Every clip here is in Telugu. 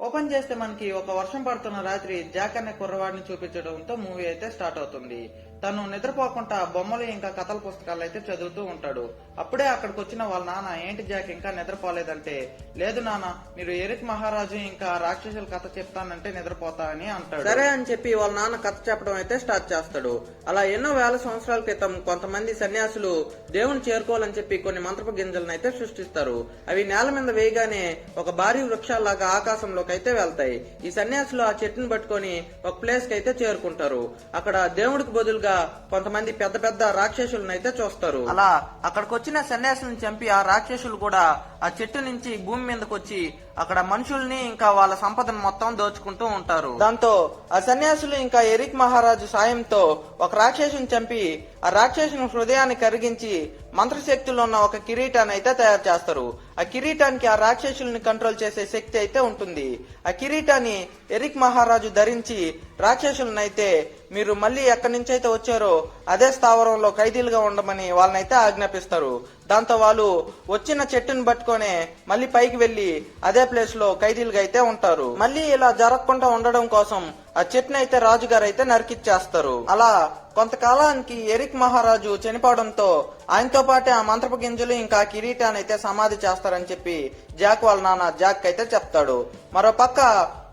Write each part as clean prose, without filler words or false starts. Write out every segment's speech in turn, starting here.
ఓపెన్ చేస్తే మనకి ఒక వర్షం పడుతున్న రాత్రి జాక్ అనే కుర్రవాడిని చూపించడంతో మూవీ అయితే స్టార్ట్ అవుతుంది. తను నిద్రపోకుండా బొమ్మలు ఇంకా కథల పుస్తకాలు అయితే చదువుతూ ఉంటాడు. అప్పుడే అక్కడికి వచ్చిన వాళ్ళ నాన్న, ఏంటి జాక్ ఇంకా నిద్రపోలేదంటే, లేదు నాన్న, మీరు ఎరిక్ మహారాజు ఇంకా రాక్షసుల కథ చెప్తానంటే నిద్రపోతా అని అంటాడు. సరే అని చెప్పి వాళ్ళ నాన్న కథ చెప్పడం అయితే స్టార్ట్ చేస్తాడు. అలా ఎన్నో వేల సంవత్సరాల క్రితం కొంతమంది సన్యాసులు దేవుని చేరుకోవాలని చెప్పి కొన్ని మంత్రపు గింజలను అయితే సృష్టిస్తారు. అవి నేల మీద వేయగానే ఒక భారీ వృక్షాల్లాగా ఆకాశంలోకి అయితే వెళ్తాయి. ఈ సన్యాసులు ఆ చెట్టును పట్టుకొని ఒక ప్లేస్ కి అయితే చేరుకుంటారు. అక్కడ దేవుడికి బదులుగా కొంతమంది పెద్ద పెద్ద రాక్షసులను అయితే చూస్తారు. అలా అక్కడికి వచ్చిన సన్యాసులను చంపి ఆ రాక్షసులు కూడా ఆ చెట్టు నుంచి భూమి మీదకి వచ్చి అక్కడ మనుషుల్ని ఇంకా వాళ్ళ సంపదను మొత్తం దోచుకుంటూ ఉంటారు. దాంతో ఆ సన్యాసులు ఇంకా ఎరిక్ మహారాజు సాయంతో ఒక రాక్షసుని చంపి ఆ రాక్షసుని హృదయాన్ని కరిగించి మంత్రశక్తులు ఉన్న ఒక కిరీటాన్ని అయితే తయారు చేస్తారు. ఆ కిరీటానికి ఆ రాక్షసుల్ని కంట్రోల్ చేసే శక్తి అయితే ఉంటుంది. ఆ కిరీటాన్ని ఎరిక్ మహారాజు ధరించి రాక్షసులను అయితే మీరు మళ్ళీ ఎక్కడి నుంచి అయితే వచ్చారో అదే స్థావరంలో ఖైదీలుగా ఉండమని వాళ్ళనైతే ఆజ్ఞాపిస్తారు. దాంతో వాళ్ళు వచ్చిన చెట్టును పట్టుకొని మళ్ళీ పైకి వెళ్లి అదే ప్లేస్ లో ఖైదీలుగా అయితే ఉంటారు. మళ్ళీ ఇలా జరగకుండా ఉండడం కోసం ఆ చెట్టును అయితే రాజుగారు అయితే నరికిచ్చేస్తారు. అలా కొంతకాలానికి ఎరిక్ మహారాజు చనిపోవడంతో ఆయనతో పాటే ఆ మంత్రపు గింజలు ఇంకా కిరీటాన్ని అయితే సమాధి చేస్తారని చెప్పి జాక్ వాళ్ళ నాన్న జాక్ అయితే చెప్తాడు. మరో పక్క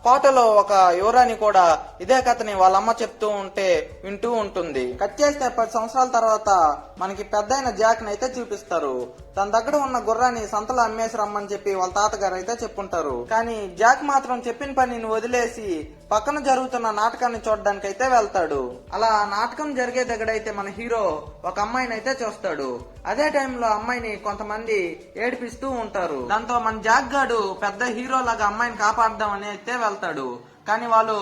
కోటలో ఒక యువరాణి కూడా ఇదే కథని వాళ్ళమ్మ చెప్తూ ఉంటే వింటూ ఉంటుంది. కట్ చేస్తే 10 సంవత్సరాల తర్వాత మనకి పెద్దయిన జాక్ ని అయితే చూపిస్తారు. తన దగ్గర ఉన్న గుర్రాన్ని సంతలో అమ్మేసి రమ్మని చెప్పి వాళ్ళ తాతగారు అయితే చెప్పుంటారు. కానీ జాక్ మాత్రం చెప్పిన పనిని వదిలేసి పక్కన జరుగుతున్న నాటకాన్ని చూడడానికి అయితే వెళ్తాడు. అలా నాటకం జరిగే దగ్గరైతే మన హీరో ఒక అమ్మాయిని అయితే చూస్తాడు. అదే టైంలో అమ్మాయిని కొంతమంది ఏడిపిస్తూ ఉంటారు. దాంతో మన జాక్ గాడు పెద్ద హీరో లాగా అమ్మాయిని కాపాడదామని అయితే వెళ్తాడు. కానీ వాళ్ళు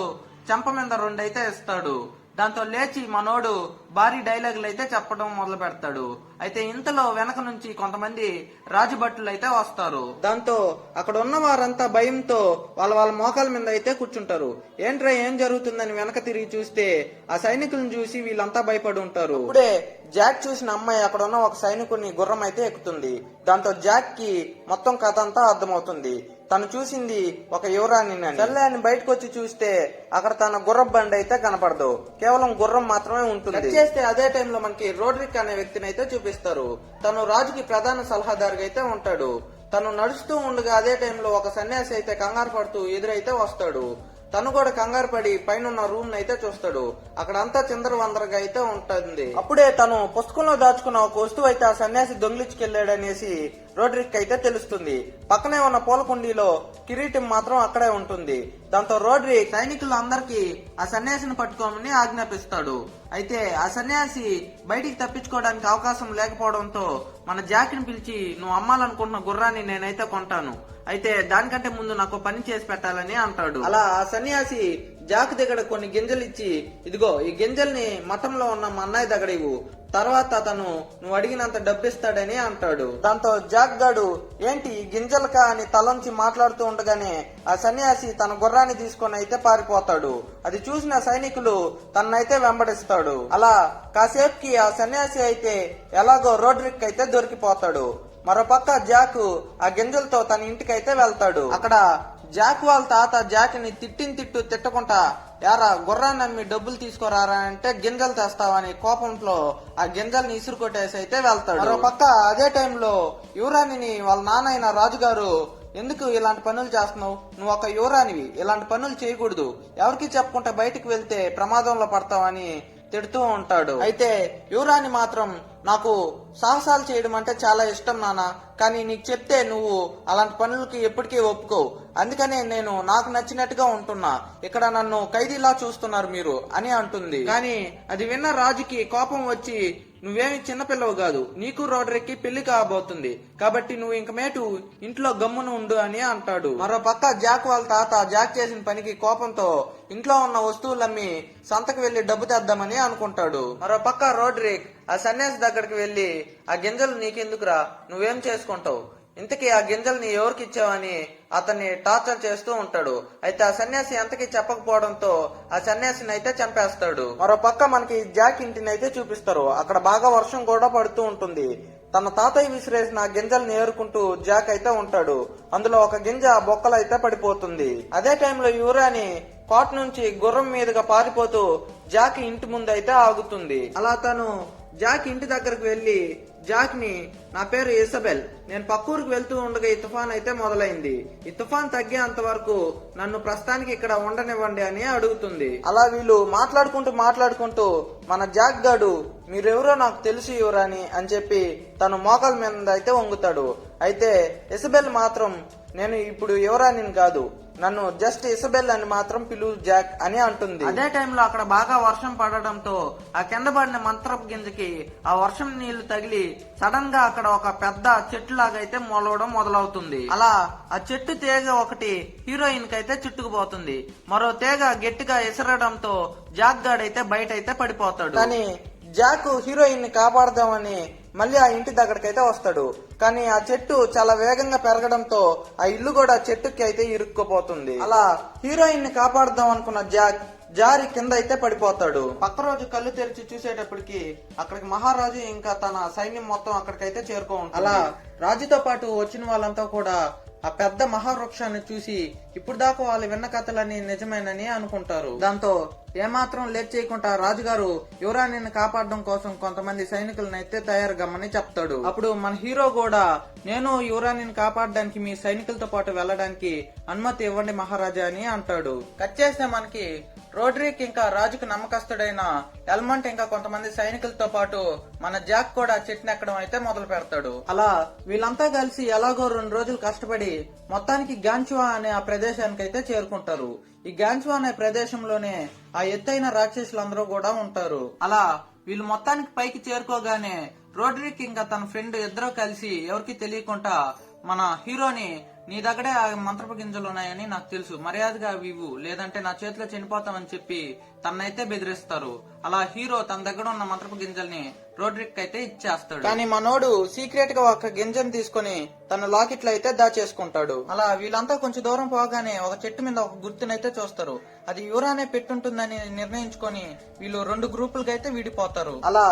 చెంప మీద 2 అయితే ఇస్తాడు. దాంతో లేచి మనోడు భారీ డైలాగులు అయితే చెప్పడం మొదలు పెడతాడు. అయితే ఇంతలో వెనక నుంచి కొంతమంది రాజభటులు అయితే వస్తారు. దాంతో అక్కడ ఉన్న వారంతా భయంతో వాళ్ళ మోకాల మీద అయితే కూర్చుంటారు. ఏంట్రా ఏం జరుగుతుందని వెనక తిరిగి చూస్తే ఆ సైనికులను చూసి వీళ్ళంతా భయపడి ఉంటారు. ఇప్పుడే జాక్ చూసిన అమ్మాయి అక్కడ ఉన్న ఒక సైనికుని గుర్రం అయితే ఎక్కుతుంది. దాంతో జాక్ కి మొత్తం కథ అంతా అర్థమవుతుంది. తను చూసింది ఒక యువరాణి. సర్లే అని బయటకు వచ్చి చూస్తే అక్కడ తన గుర్రం బండి అయితే కనపడదు, కేవలం గుర్రం మాత్రమే ఉంటుంది. చేస్తే అదే టైంలో మనకి రోడ్రిక్ అనే వ్యక్తిని అయితే చూపిస్తారు. తను రాజుకి ప్రధాన సలహాదారుగా అయితే ఉంటాడు. తను నడుస్తూ ఉండగా అదే టైంలో ఒక సన్యాసి అయితే కంగారు పడుతూ ఎదురైతే వస్తాడు. తను కూడా కంగారు పడి పైన రూమ్ అయితే చూస్తాడు. అక్కడంతా చిందరవందరగా అయితే ఉంటుంది. అప్పుడే తను పుస్తకంలో దాచుకున్న ఒక వస్తువు అయితే ఆ సన్యాసి దొంగిలించుకెళ్లాడనేసి రోడ్రిక్ అయితే తెలుస్తుంది. పక్కనే ఉన్న పూల కుండీలో కిరీటం మాత్రం అక్కడే ఉంటుంది. దాంతో రోడ్రిక్ సైనికులందరికీ ఆ సన్యాసిని పట్టుకోమని ఆజ్ఞాపిస్తాడు. అయితే ఆ సన్యాసి బయటికి తప్పించుకోవడానికి అవకాశం లేకపోవడంతో మన జాక్ ని పిలిచి, నువ్వు అమ్మాలనుకుంటున్న గుర్రాన్ని నేనైతే కొంటాను, అయితే దానికంటే ముందు నాకు పని చేసి పెట్టాలని అంటాడు. అలా ఆ సన్యాసి జాక్ దగ్గర కొన్ని గింజలు ఇచ్చి, ఇదిగో ఈ గింజల్ని మఠంలో ఉన్న మా అన్నయ్య దగ్గర ఇవ్వు, తర్వాత అతను నువ్వు అడిగినంత డబ్బిస్తాడని అంటాడు. దాంతో జాక్ గాడు ఏంటి ఈ గింజలకా అని తలంచి మాట్లాడుతూ ఉండగానే ఆ సన్యాసి తన గుర్రాన్ని తీసుకొని అయితే పారిపోతాడు. అది చూసిన సైనికులు తనైతే వెంబడిస్తాడు. అలా కాసేపుకి ఆ సన్యాసి అయితే ఎలాగో రోడ్రిక్ అయితే దొరికిపోతాడు. మరోపక్క జాక్ ఆ గింజలతో తన ఇంటికి అయితే వెళ్తాడు. అక్కడ జాక్ వాళ్ళ తాత జాక్ ని తిట్టు తిట్టకుండా, యారా గుర్రాన్ని అమ్మి డబ్బులు తీసుకోరారా అంటే గింజలు తెస్తావని కోపంలో ఆ గింజల్ని ఇసురు కొట్టేసి అయితే వెళ్తాడు. మరోపక్క అదే టైంలో యువరాణిని వాళ్ళ నాన్న అయిన రాజుగారు, ఎందుకు ఇలాంటి పనులు చేస్తున్నావు, నువ్వు ఒక యువరాణివి, ఇలాంటి పనులు చేయకూడదు, ఎవరికి చెప్పుకుంటే బయటికి వెళ్తే ప్రమాదంలో పడతావని తిడుతూ ఉంటాడు. అయితే యువరాణి మాత్రం, నాకు సాహసాలు చేయడం అంటే చాలా ఇష్టం నాన్న, కానీ నీకు చెప్తే నువ్వు అలాంటి పనులకి ఎప్పటికీ ఒప్పుకోవు, అందుకనే నేను నాకు నచ్చినట్టుగా ఉంటున్నా, ఇక్కడ నన్ను ఖైదీలా చూస్తున్నారు మీరు అని అంటుంది. కానీ అది విన్న రాజుకి కోపం వచ్చి, నువ్వేమి చిన్నపిల్లవు కాదు, నీకు రోడ్రెక్కి పెళ్లి కాబోతుంది, కాబట్టి నువ్వు ఇంక మేటు ఇంట్లో గమ్మున ఉండు అని అంటాడు. మరో పక్క జాక్ వాళ్ళ తాత జాక్ చేసిన పనికి కోపంతో ఇంట్లో ఉన్న వస్తువులమ్మి సంతకు వెళ్లి డబ్బు తెద్దామని అనుకుంటాడు. మరో పక్క రోడ్రిక్ ఆ సన్యాసి దగ్గరికి వెళ్లి, ఆ గింజలు నీకెందుకురా, నువ్వేం చేసుకుంటావు, ఇంతకీ ఆ గింజల్ని ఎవరికి ఇచ్చావని అతన్ని టార్చర్ చేస్తూ ఉంటాడు. అయితే ఆ సన్యాసి ఎంతకీ చెప్పకపోవడంతో ఆ సన్యాసిని అయితే చంపేస్తాడు. మరో పక్క మనకి జాక్ ఇంటిని అయితే చూపిస్తారు. అక్కడ బాగా వర్షం కూడా పడుతూ ఉంటుంది. తన తాతయ్య విసిరేసిన గింజల్ని ఏరుకుంటూ జాక్ అయితే ఉంటాడు. అందులో ఒక గింజ బొక్కలు అయితే పడిపోతుంది. అదే టైంలో యువరాణి కాట్ నుంచి గుర్రం మీదుగా పారిపోతూ జాక్ ఇంటి ముందు అయితే ఆగుతుంది. అలా తను జాక్ ఇంటి దగ్గరకు వెళ్లి జాక్ ని, నా పేరు ఇసబెల్, నేను పక్కూరికి వెళ్తూ ఉండగా ఈ తుఫాన్ అయితే మొదలైంది. ఈ తుఫాన్ తగ్గేంత వరకు నన్ను ప్రస్తుతానికి ఇక్కడ ఉండనివ్వండి అని అడుగుతుంది. అలా వీళ్ళు మాట్లాడుకుంటూ మన జాక్ గాడు, మీరెవరో నాకు తెలుసు యువరాణి అని చెప్పి తను మోకాల మీద అయితే వంగుతాడు. అయితే ఇసబెల్ మాత్రం, నేను ఇప్పుడు యువరాణిని కాదు, నన్ను జస్ట్ ఇసబెల్ అని మాత్రం పిలువు జాక్ అని అంటుంది. అదే టైంలో అక్కడ బాగా వర్షం పడడంతో ఆ కింద పడిన మంత్రపు గింజకి ఆ వర్షం నీళ్లు తగిలి సడన్ గా అక్కడ ఒక పెద్ద చెట్టు లాగా అయితే మొలవడం మొదలవుతుంది. అలా ఆ చెట్టు తీగ ఒకటి హీరోయిన్ కి అయితే చుట్టుకుపోతుంది. మరో తీగ గట్టిగా ఎసరడంతో జాక్ గాడైతే బయట అయితే పడిపోతాడు. కానీ జాక్ హీరోయిన్ ని కాపాడదామని మళ్ళీ ఆ ఇంటి దగ్గరకైతే వస్తాడు. కానీ ఆ చెట్టు చాలా వేగంగా పెరగడంతో ఆ ఇల్లు కూడా చెట్టుకి అయితే ఇరుక్కుపోతుంది. అలా హీరోయిన్ ని కాపాడదాం అనుకున్న జాక్ జారి కింద అయితే పడిపోతాడు. పక్క రోజు కళ్ళు తెరిచి చూసేటప్పటికి అక్కడికి మహారాజు ఇంకా తన సైన్యం మొత్తం అక్కడికైతే చేరుకో ఉంటుంది. అలా రాజుతో పాటు వచ్చిన వాళ్ళంతా కూడా ఆ పెద్ద మహావృక్షాన్ని చూసి ఇప్పుడు దాకా వాళ్ళు విన్న కథలన్నీ నిజమేనని అనుకుంటారు. దాంతో ఏమాత్రం లేట్ చేయకుండా రాజుగారు యువరాణిని కాపాడడం కోసం కొంతమంది సైనికులను అయితే తయారుగమ్మని చెప్తాడు. అప్పుడు మన హీరో కూడా, నేను యువరాణిని కాపాడడానికి మీ సైనికులతో పాటు వెళ్ళడానికి అనుమతి ఇవ్వండి మహారాజా అని అంటాడు. కట్ చేస్తే మనకి రోడ్రిక్ ఇంకా రాజుకు నమ్మకస్తుడైన ఎల్మంట్ ఇంకా కొంతమంది సైనికులతో పాటు మన జాక్ కూడా చెట్టును ఎక్కడం అయితే మొదలు పెడతాడు. అలా వీళ్ళంతా కలిసి ఎలాగో 2 రోజులు కష్టపడి మొత్తానికి గాంచువా అనే ఆ ప్రదేశానికి అయితే చేరుకుంటారు. ఈ గాంచువా అనే ప్రదేశంలోనే ఆ ఎత్తైన రాక్షసులందరూ కూడా ఉంటారు. అలా వీళ్ళు మొత్తానికి పైకి చేరుకోగానే రోడ్రిక్ ఇంకా తన ఫ్రెండ్ ఇద్దరు కలిసి ఎవరికి తెలియకుండా మన హీరోని, నీ దగ్గరే ఆ మంత్రపు గింజలు ఉన్నాయని నాకు తెలుసు, మర్యాదగా అవి ఇవ్వు, లేదంటే నా చేతిలో చనిపోతామని చెప్పి తనైతే బెదిరిస్తారు. అలా హీరో తన దగ్గర ఉన్న మంత్రపు గింజల్ని రోడ్రిక్ అయితే ఇచ్చేస్తాడు. కానీ మనోడు సీక్రెట్ గా ఒక గింజను తీసుకుని తన లాకెట్లో అయితే దాచేసుకుంటాడు. అలా వీళ్ళంతా కొంచెం దూరం పోగానే ఒక చెట్టు మీద ఒక గుర్తునైతే చూస్తారు. అది యువరానే పెట్టుంటుందని నిర్ణయించుకొని వీళ్ళు 2 గ్రూపులుగా అయితే విడిపోతారు. అలా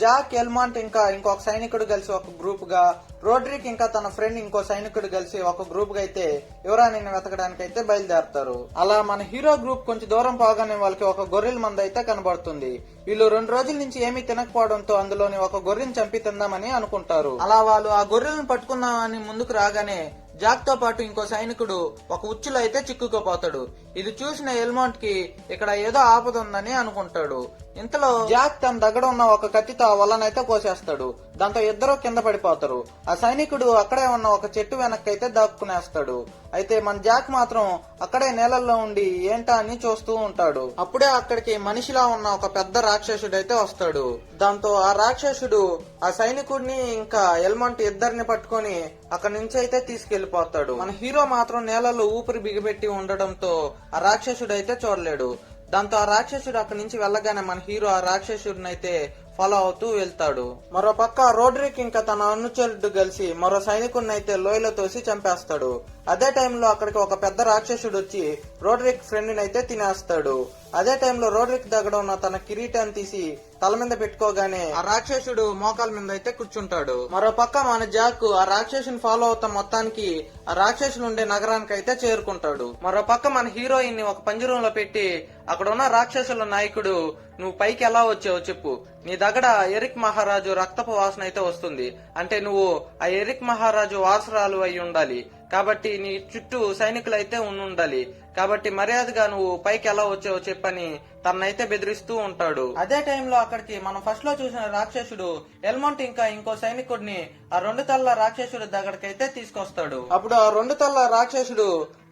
జాక్, ఎల్మాంట్ ఇంకా ఇంకొక సైనికుడు కలిసి ఒక గ్రూప్ గా, రోడ్రిక్ ఇంకా తన ఫ్రెండ్ ఇంకో సైనికుడు కలిసి ఒక గ్రూప్ గా అయితే యువరాణిని వెతకడానికి అయితే బయలుదేరతారు. అలా మన హీరో గ్రూప్ కొంచెం దూరం పోగానే వాళ్ళకి ఒక గొర్రెల మంద అయితే కనబడుతుంది. వీళ్ళు 2 రోజుల నుంచి ఏమీ తినకపోవడంతో అందులోని ఒక గొర్రెని చంపి తిందామని అనుకుంటారు. అలా వాళ్ళు ఆ గొర్రెలను పట్టుకుందామని ముందుకు రాగానే జాక్ తో పాటు ఇంకో సైనికుడు ఒక ఉచ్చులో అయితే చిక్కుకుపోతాడు. ఇది చూసిన ఎల్మాంట్ కి ఇక్కడ ఏదో ఆపద ఉందని అనుకుంటాడు. ఇంతలో జాక్ తన దగ్గర ఉన్న ఒక కత్తితో ఆ వలనైతే కోసేస్తాడు. దాంతో ఇద్దరు కింద పడిపోతారు. ఆ సైనికుడు అక్కడే ఉన్న ఒక చెట్టు వెనక్కైతే దాక్కునేస్తాడు. అయితే మన జాక్ మాత్రం అక్కడే నేలల్లో ఉండి ఏంటా అని చూస్తూ ఉంటాడు. అప్పుడే అక్కడికి మనిషిలా ఉన్న ఒక పెద్ద రాక్షసుడు అయితే వస్తాడు. దాంతో ఆ రాక్షసుడు ఆ సైనికుడిని ఇంకా ఎల్మంట్ ఇద్దరిని పట్టుకొని అక్కడి నుంచి అయితే తీసుకెళ్లిపోతాడు. మన హీరో మాత్రం నేలలో ఊపిరి బిగిపెట్టి ఉండడంతో ఆ రాక్షసుడు అయితే చూడలేడు. దాంతో ఆ రాక్షసుడు అక్కడి నుంచి వెళ్ళగానే మన హీరో ఆ రాక్షసుడిని అయితే ఫాలో అవుతూ వెళ్తాడు. మరో పక్క రోడ్రిక్ ఇంకా తన అనుచరుడు కలిసి మరో సైనికుడిని అయితే లోయలో తోసి చంపేస్తాడు. అదే టైంలో అక్కడికి ఒక పెద్ద రాక్షసుడు వచ్చి రోడ్రిక్ ఫ్రెండ్ ని అయితే తినేస్తాడు. అదే టైంలో రోడ్రిక్ దగ్గర ఉన్న తన కిరీటాన్ని తీసి తల మీద పెట్టుకోగానే ఆ రాక్షసుడు మోకాల మీద అయితే కూర్చుంటాడు. మరో పక్క మన జాక్ ఆ రాక్షసుని ఫాలో అవుతా మొత్తానికి ఆ రాక్షసులు ఉండే నగరానికి అయితే చేరుకుంటాడు. మరో పక్క మన హీరోయిన్ ని ఒక పంజరంలో పెట్టి అక్కడ ఉన్న రాక్షసుల నాయకుడు, నువ్వు పైకి ఎలా వచ్చావో చెప్పు, నీ దగ్గర ఎరిక్ మహారాజు రక్తపు వాసన అయితే వస్తుంది, అంటే నువ్వు ఆ ఎరిక్ మహారాజు వారసురాలు అయి ఉండాలి, కాబట్టి నీ చుట్టూ సైనికులు అయితే ఉండాలి, కాబట్టి మర్యాదగా నువ్వు పైకి ఎలా వచ్చావో చెప్పని తనైతే బెదిరిస్తూ ఉంటాడు. అదే టైంలో అక్కడికి మనం ఫస్ట్ లో చూసిన రాక్షసుడు ఎల్మంట్ ఇంకా ఇంకో సైనికుడిని ఆ 2 తల్ల రాక్షసుడి దగ్గరకైతే తీసుకొస్తాడు. అప్పుడు ఆ 2 తల్ల రాక్షసుడు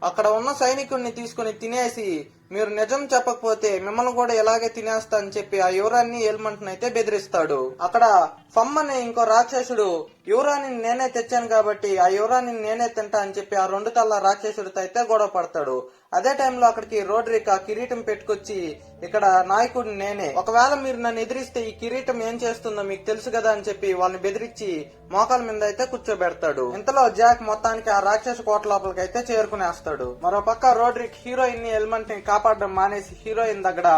అక్కడ ఉన్న సైనికుడిని తీసుకుని తినేసి, మీరు నిజం చెప్పకపోతే మిమ్మల్ని కూడా ఇలాగే తినేస్తా అని చెప్పి ఆ యువరాన్ని ఎల్మంట్ అయితే బెదిరిస్తాడు. అక్కడ ఫమ్ అనే ఇంకో రాక్షసుడు, యువరాన్ని నేనే తెచ్చాను కాబట్టి ఆ యువరాన్ని నేనే తింటా అని చెప్పి ఆ 2 తల్ల రాక్షసుడితో అయితే గొడవ పడతాడు. అదే టైంలో అక్కడికి రోడ్రిక్ ఆ కిరీటం పెట్టుకొచ్చి, ఇక్కడ నాయకుడిని నేనే, ఒకవేళ మీరు నన్ను ఎదిరిస్తే ఈ కిరీటం ఏం చేస్తుందో మీకు తెలుసు కదా అని చెప్పి వాళ్ళని బెదిరించి మోకాల మీద అయితే కూర్చోబెడతాడు. ఇంతలో జాక్ మొత్తానికి ఆ రాక్షస కోట లోపలికి అయితే చేరుకునేస్తాడు. మరో పక్క రోడ్రిక్ హీరోయిన్ ని ఎల్మంట్ ని కాపాడడం మానేసి హీరోయిన్ దగ్గర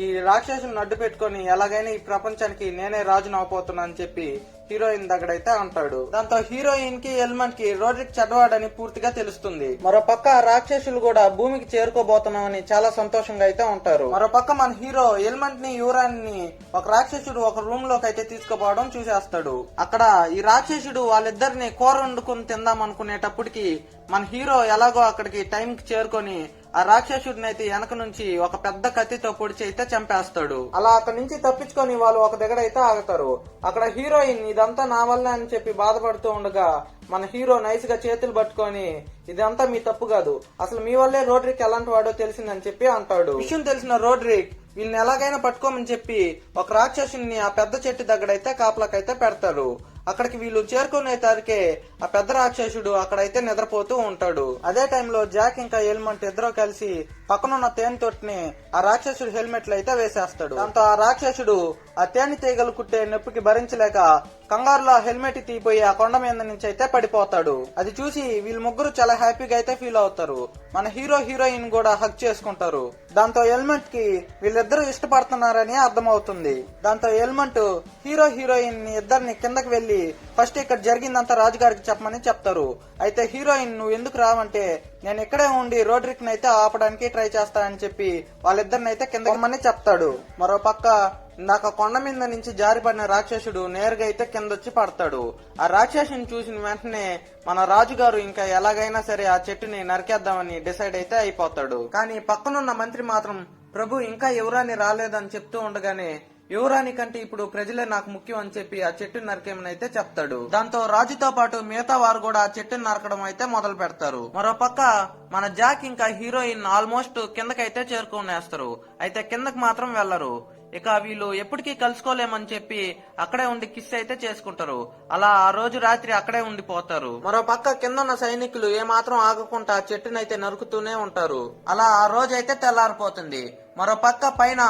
ఈ రాక్షసుని అడ్డు పెట్టుకుని ఎలాగైనా ఈ ప్రపంచానికి నేనే రాజును అవబోతున్నా అని చెప్పి హీరోయిన్ దగ్గరైతే అంటాడు. దాంతో హీరోయిన్ కి ఎల్మంట్ కి రోడ్రిక్ చెడ్డవాడని పూర్తిగా తెలుస్తుంది. మరో పక్క రాక్షసులు కూడా భూమికి చేరుకోబోతున్నామని చాలా సంతోషంగా అయితే ఉంటారు. మరో పక్క మన హీరో ఎల్మంట్ ని యువరాన్ని ఒక రాక్షసుడు ఒక రూమ్ లోకి అయితే తీసుకుపోవడం చూసేస్తాడు. అక్కడ ఈ రాక్షసుడు వాళ్ళిద్దరిని కూర వండుకుని తిందాం అనుకునేటప్పటికి మన హీరో ఎలాగో అక్కడికి టైం కి చేరుకొని ఆ రాక్షసుడిని అయితే వెనక నుంచి ఒక పెద్ద కత్తితో పొడిచి అయితే చంపేస్తాడు. అలా అక్కడి నుంచి తప్పించుకొని వాళ్ళు ఒక దగ్గర అయితే ఆగుతారు. అక్కడ హీరోయిన్ ఇదంతా నా వల్ల అని చెప్పి బాధపడుతూ ఉండగా మన హీరో నైస్ గా చేతులు పట్టుకొని ఇదంతా మీ తప్పు కాదు, అసలు మీ వల్లే రోడ్రిక్ ఎలాంటి వాడో తెలిసిందని చెప్పి అంటాడు. విషయం తెలిసిన రోడ్రిక్ వీళ్ళని ఎలాగైనా పట్టుకోమని చెప్పి ఒక రాక్షసుని ఆ పెద్ద చెట్టు దగ్గరైతే కాపలాకైతే పెడతారు. అక్కడికి వీళ్ళు చేరుకునేసరికే ఆ పెద్ద రాక్షసుడు అక్కడైతే నిద్రపోతూ ఉంటాడు. అదే టైంలో జాక్ ఇంకా ఎల్మంట్ ఇద్దరు కలిసి పక్కనున్న తేనె తొట్టిని ఆ రాక్షసుడు హెల్మెట్లు అయితే వేసేస్తాడు. దాంతో ఆ రాక్షసుడు ఆ తేనె తీగలు కుట్టే నొప్పికి భరించలేక కంగారులో హెల్మెట్ తీపోయి ఆ కొండ మీద నుంచి అయితే పడిపోతాడు. అది చూసి వీళ్ళు ముగ్గురు చాలా హ్యాపీగా అయితే ఫీల్ అవుతారు. మన హీరో హీరోయిన్ కూడా హగ్ చేసుకుంటారు. దాంతో ఎల్మంట్ కి వీళ్ళిద్దరూ ఇష్టపడుతున్నారని అర్థమవుతుంది. దాంతో ఎల్మంట్ హీరో హీరోయిన్ ఇద్దరిని కిందకి వెళ్లి ఫస్ట్ ఇక్కడ జరిగిందంతా రాజుగారికి చెప్పమని చెప్తారు. అయితే హీరోయిన్ నువ్వు ఎందుకు రావంటే నేను ఇక్కడే ఉండి రోడ్రిక్ అయితే ఆపడానికి ట్రై చేస్తానని చెప్పి వాళ్ళిద్దరిని అయితే కిందకి చెప్తాడు. మరో పక్క ఇందాక కొండ మీద నుంచి జారిపడిన రాక్షసుడు నేరుగా అయితే కిందొచ్చి పడతాడు. ఆ రాక్షసుని చూసిన వెంటనే మన రాజుగారు ఇంకా ఎలాగైనా సరే ఆ చెట్టుని నరికేద్దామని డిసైడ్ అయితే అయిపోతాడు. కానీ పక్కనున్న మంత్రి మాత్రం ప్రభు ఇంకా యువరాణి రాలేదని చెప్తూ ఉండగానే యువరాణి కంటే ఇప్పుడు ప్రజలే నాకు ముఖ్యం అని చెప్పి ఆ చెట్టుని నరికేమని అయితే చెప్తాడు. దాంతో రాజుతో పాటు మిగతా వారు కూడా ఆ చెట్టుని నరకడం అయితే మొదలు పెడతారు. మరో పక్క మన జాక్ ఇంకా హీరోయిన్ ఆల్మోస్ట్ కిందకైతే చేరుకునేస్తారు. అయితే కిందకి మాత్రం వెళ్లరు. ఇక వీళ్ళు ఎప్పటికీ కలుసుకోలేమని చెప్పి అక్కడే ఉండి కిస్ అయితే చేసుకుంటారు. అలా ఆ రోజు రాత్రి అక్కడే ఉండిపోతారు. మరో పక్క కింద ఉన్న సైనికులు ఏమాత్రం ఆగకుండా చెట్టునైతే నరుకుతూనే ఉంటారు. అలా ఆ రోజు అయితే తెల్లారిపోతుంది. మరో పక్క పైన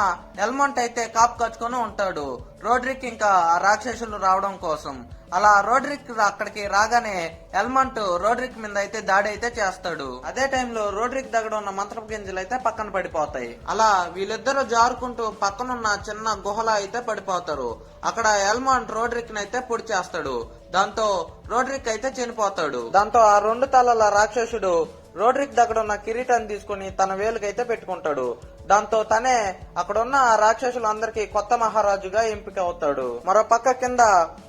ఎల్మంట్ అయితే కాపు కచ్చుకొని ఉంటాడు రోడ్రిక్ ఇంకా ఆ రాక్షసులు రావడం కోసం. అలా రోడ్రిక్ అక్కడికి రాగానే ఎల్మంట్ రోడ్రిక్ మీద అయితే దాడి అయితే చేస్తాడు. అదే టైంలో రోడ్రిక్ దగ్గర ఉన్న మంత్రపు గింజలు అయితే పక్కన పడిపోతాయి. అలా వీళ్ళిద్దరూ జారుకుంటూ పక్కనున్న చిన్న గుహలో అయితే పడిపోతారు. అక్కడ ఎల్మంట్ రోడ్రిక్ అయితే పొడి చేస్తాడు. దాంతో రోడ్రిక్ అయితే చనిపోతాడు. దాంతో ఆ రెండు తలల రాక్షసుడు రోడ్రిక్ దగ్గర ఉన్న కిరీటాన్ని తీసుకుని తన వేలుకైతే పెట్టుకుంటాడు. దాంతో తనే అక్కడున్న రాక్షసులందరికీ కొత్త మహారాజుగా ఎంపిక అవుతాడు. మరో పక్క కింద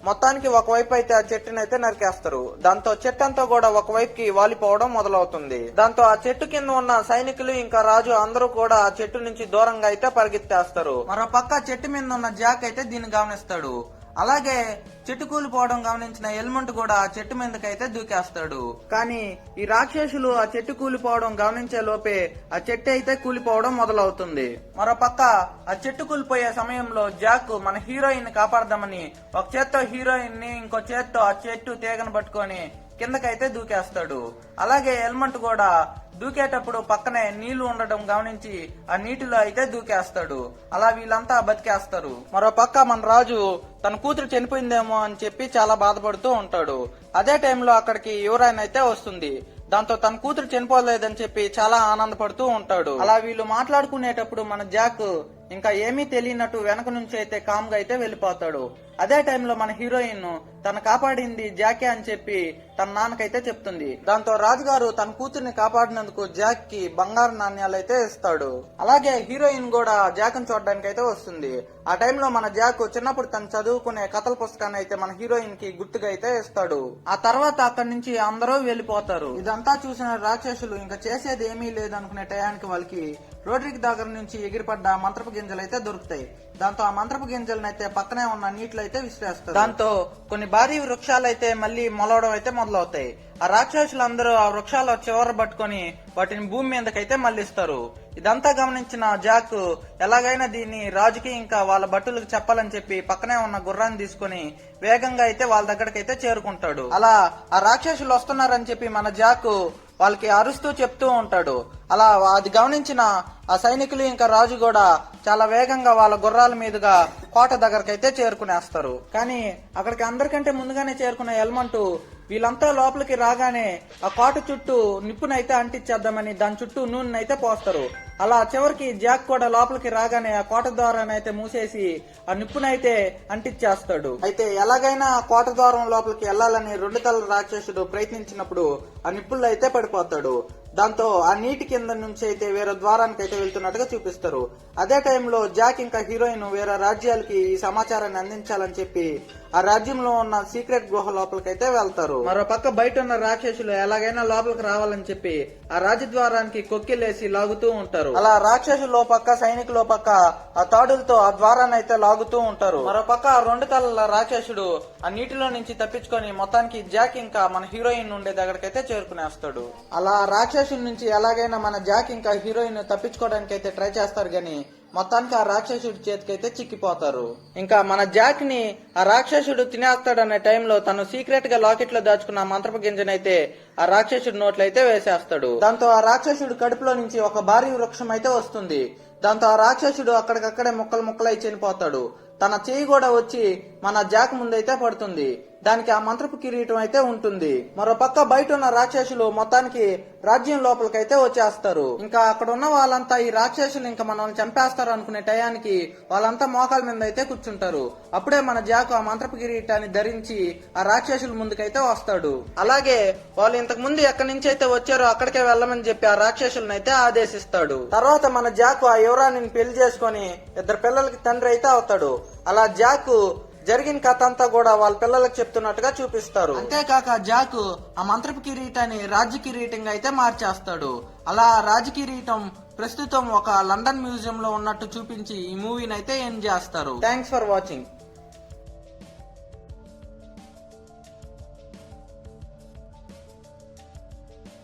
మొత్తానికి ఒకవైపు అయితే ఆ చెట్టుని అయితే నరికేస్తారు. దాంతో చెట్టు అంతా కూడా ఒకవైపుకి వాలిపోవడం మొదలవుతుంది. దాంతో ఆ చెట్టు కింద ఉన్న సైనికులు ఇంకా రాజు అందరూ కూడా ఆ చెట్టు నుంచి దూరంగా అయితే పరిగెత్తేస్తారు. మరో పక్క చెట్టు మీద ఉన్న జాక్ అయితే దీన్ని గమనిస్తాడు. అలాగే చెట్టు కూలిపోవడం గమనించిన ఎల్మంట్ కూడా ఆ చెట్టు మీదకైతే దూకేస్తాడు. కానీ ఈ రాక్షసులు ఆ చెట్టు కూలిపోవడం గమనించే లోపే ఆ చెట్టు అయితే కూలిపోవడం మొదలవుతుంది. మరో పక్క ఆ చెట్టు కూలిపోయే సమయంలో జాక్ మన హీరోయిన్ కాపాడదామని ఒక చేత్తో హీరోయిన్ ని ఇంకో చేత్తో ఆ చెట్టు తీగను పట్టుకొని కిందకైతే దూకేస్తాడు. అలాగే ఎల్మంట్ కూడా దూకేటప్పుడు పక్కనే నీళ్లు ఉండడం గమనించి ఆ నీటిలో అయితే దూకేస్తాడు. అలా వీళ్ళంతా బతికేస్తారు. మరో పక్క మన రాజు తన కూతురు చనిపోయిందేమో అని చెప్పి చాలా బాధపడుతూ ఉంటాడు. అదే టైంలో అక్కడికి యువరాణి అయితే వస్తుంది. దాంతో తన కూతురు చనిపోలేదని చెప్పి చాలా ఆనందపడుతూ ఉంటాడు. అలా వీళ్ళు మాట్లాడుకునేటప్పుడు మన జాక్ ఇంకా ఏమీ తెలియనట్టు వెనక నుంచి అయితే కామ్ గా అయితే వెళ్ళిపోతాడు. అదే టైంలో మన హీరోయిన్ తను కాపాడింది జాకే అని చెప్పి తన నాన్నకైతే చెప్తుంది. దాంతో రాజుగారు తన కూతుర్ని కాపాడినందుకు జాక్ కి బంగారు నాణ్యాలు అయితే ఇస్తాడు. అలాగే హీరోయిన్ కూడా జాక్ ని చూడడానికి అయితే వస్తుంది. ఆ టైంలో మన జాక్ చిన్నప్పుడు తను చదువుకునే కథల పుస్తకాన్ని అయితే మన హీరోయిన్ కి గుర్తుగా అయితే ఇస్తాడు. ఆ తర్వాత అక్కడి నుంచి అందరూ వెళ్లిపోతారు. ఇదంతా చూసిన రాక్షసులు ఇంకా చేసేది ఏమీ లేదనుకునే టయానికి వాళ్ళకి రోడ్రిక్ దగ్గర నుంచి ఎగిరిపడ్డ మంత్రపు గింజలు అయితే దొరుకుతాయి. దాంతో ఆ మంత్రపు గింజలను అయితే పక్కనే ఉన్న నీటిలో అయితే విసిరేస్తారు. దాంతో కొన్ని భారీ వృక్షాలు అయితే మళ్ళీ మొలవడం అయితే మొదలవుతాయి. ఆ రాక్షసులందరూ ఆ వృక్షాల చివర పట్టుకొని వాటిని భూమి మీదకైతే మళ్లిస్తారు. ఇదంతా గమనించిన జాక్ ఎలాగైనా దీన్ని రాజుకి ఇంకా వాళ్ళ భటులకు చెప్పాలని చెప్పి పక్కనే ఉన్న గుర్రాన్ని తీసుకుని వేగంగా అయితే వాళ్ళ దగ్గరకైతే చేరుకుంటాడు. అలా ఆ రాక్షసులు వస్తున్నారని చెప్పి మన జాక్ వాళ్ళకి అరుస్తూ చెప్తూ ఉంటాడు. అలా అది గమనించిన ఆ సైనికులు ఇంకా రాజు కూడా చాలా వేగంగా వాళ్ళ గుర్రాల మీదుగా కోట దగ్గరకైతే చేరుకునేస్తారు. కానీ అక్కడికి అందరికంటే ముందుగానే చేరుకున్న ఎల్మంట్ వీళ్ళంతా లోపలికి రాగానే ఆ కోట చుట్టూ నిప్పునైతే అంటించేద్దామని దాని చుట్టూ నూనెనైతే పోస్తారు. అలా చివరికి జాక్ కూడా లోపలికి రాగానే ఆ కోట ద్వారానైతే మూసేసి ఆ నిప్పునైతే అంటించేస్తాడు. అయితే ఎలాగైనా ఆ కోట ద్వారం లోపలికి వెళ్లాలని 2 తలల రాక్షసుడు ప్రయత్నించినప్పుడు ఆ నిప్పుల్లో అయితే పడిపోతాడు. దాంతో ఆ నీటి కింద నుంచి అయితే వేరే ద్వారానికి అయితే వెళ్తున్నట్టుగా చూపిస్తారు. అదే టైంలో జాక్ ఇంకా హీరోయిన్ వేరే రాజ్యాలకి ఈ సమాచారాన్ని అందించాలని చెప్పి ఆ రాజ్యంలో ఉన్న సీక్రెట్ గుహ లోపలికైతే వెళ్తారు. మరో పక్క బయట ఉన్న రాక్షసులు ఎలాగైనా లోపలికి రావాలని చెప్పి ఆ రాజద్వారానికి కొక్కిలేసి లాగుతూ ఉంటారు. అలా రాక్షసులో పక్క సైనికులో పక్క ఆ తాడులతో ఆ ద్వారాన్ని అయితే లాగుతూ ఉంటారు. మరో పక్క 2 తలల రాక్షసుడు ఆ నీటిలో నుంచి తప్పించుకొని మొత్తానికి జాక్ ఇంకా మన హీరోయిన్ ఉండే దగ్గరకైతే చేరుకునేస్తాడు. అలా రాక్షసుల నుంచి ఎలాగైనా మన జాక్ ఇంకా హీరోయిన్ తప్పించుకోవడానికి అయితే ట్రై చేస్తారు గాని మొత్తానికి ఆ రాక్షసుడి చేతికైతే చిక్కిపోతారు. ఇంకా మన జాక్ ని ఆ రాక్షసుడు తినేస్తాడనే టైంలో తను సీక్రెట్ గా లాకెట్ లో దాచుకున్న మంత్రపు గింజనైతే ఆ రాక్షసుడి నోట్లో అయితే వేసేస్తాడు. దాంతో ఆ రాక్షసుడు కడుపులో నుంచి ఒక భారీ వృక్షం అయితే వస్తుంది. దాంతో ఆ రాక్షసుడు అక్కడికక్కడే ముక్కలై చనిపోతాడు. తన చేయి కూడా వచ్చి మన జాక్ ముందైతే పడుతుంది. దానికి ఆ మంత్రపు కిరీటం అయితే ఉంటుంది. మరో పక్క బయట ఉన్న రాక్షసులు మొత్తానికి రాజ్యం లోపలికైతే వచ్చేస్తారు. ఇంకా అక్కడ ఉన్న వాళ్ళంతా ఈ రాక్షసులు ఇంకా మనల్ని చంపేస్తారు అనుకునే టయానికి వాళ్ళంతా మోకాల మీద అయితే కూర్చుంటారు. అప్పుడే మన జాక్ ఆ మంత్రపు కిరీటాన్ని ధరించి ఆ రాక్షసుల ముందుకైతే వస్తాడు. అలాగే వాళ్ళు ఇంతకు ముందు ఎక్కడి నుంచి అయితే వచ్చారో అక్కడికే వెళ్ళమని చెప్పి ఆ రాక్షసులను అయితే ఆదేశిస్తాడు. తర్వాత మన జాక్ ఆ యువరాణిని పెళ్లి చేసుకుని 2 పిల్లలకి తండ్రి అయితే అవుతాడు. అలా జాక్ జరిగిన కథ అంతా కూడా వాళ్ళ పిల్లలకు చెప్తున్నట్టుగా చూపిస్తారు. అంతేకాక జాక్ ఆ మంత్రపు కిరీటాన్ని రాజ్య కిరీటంగా అయితే మార్చేస్తాడు. అలా రాజ కిరీటం ప్రస్తుతం ఒక లండన్ మ్యూజియం లో ఉన్నట్టు చూపించి ఈ మూవీని అయితే ఎండ్ చేస్తారు. Thanks for watching.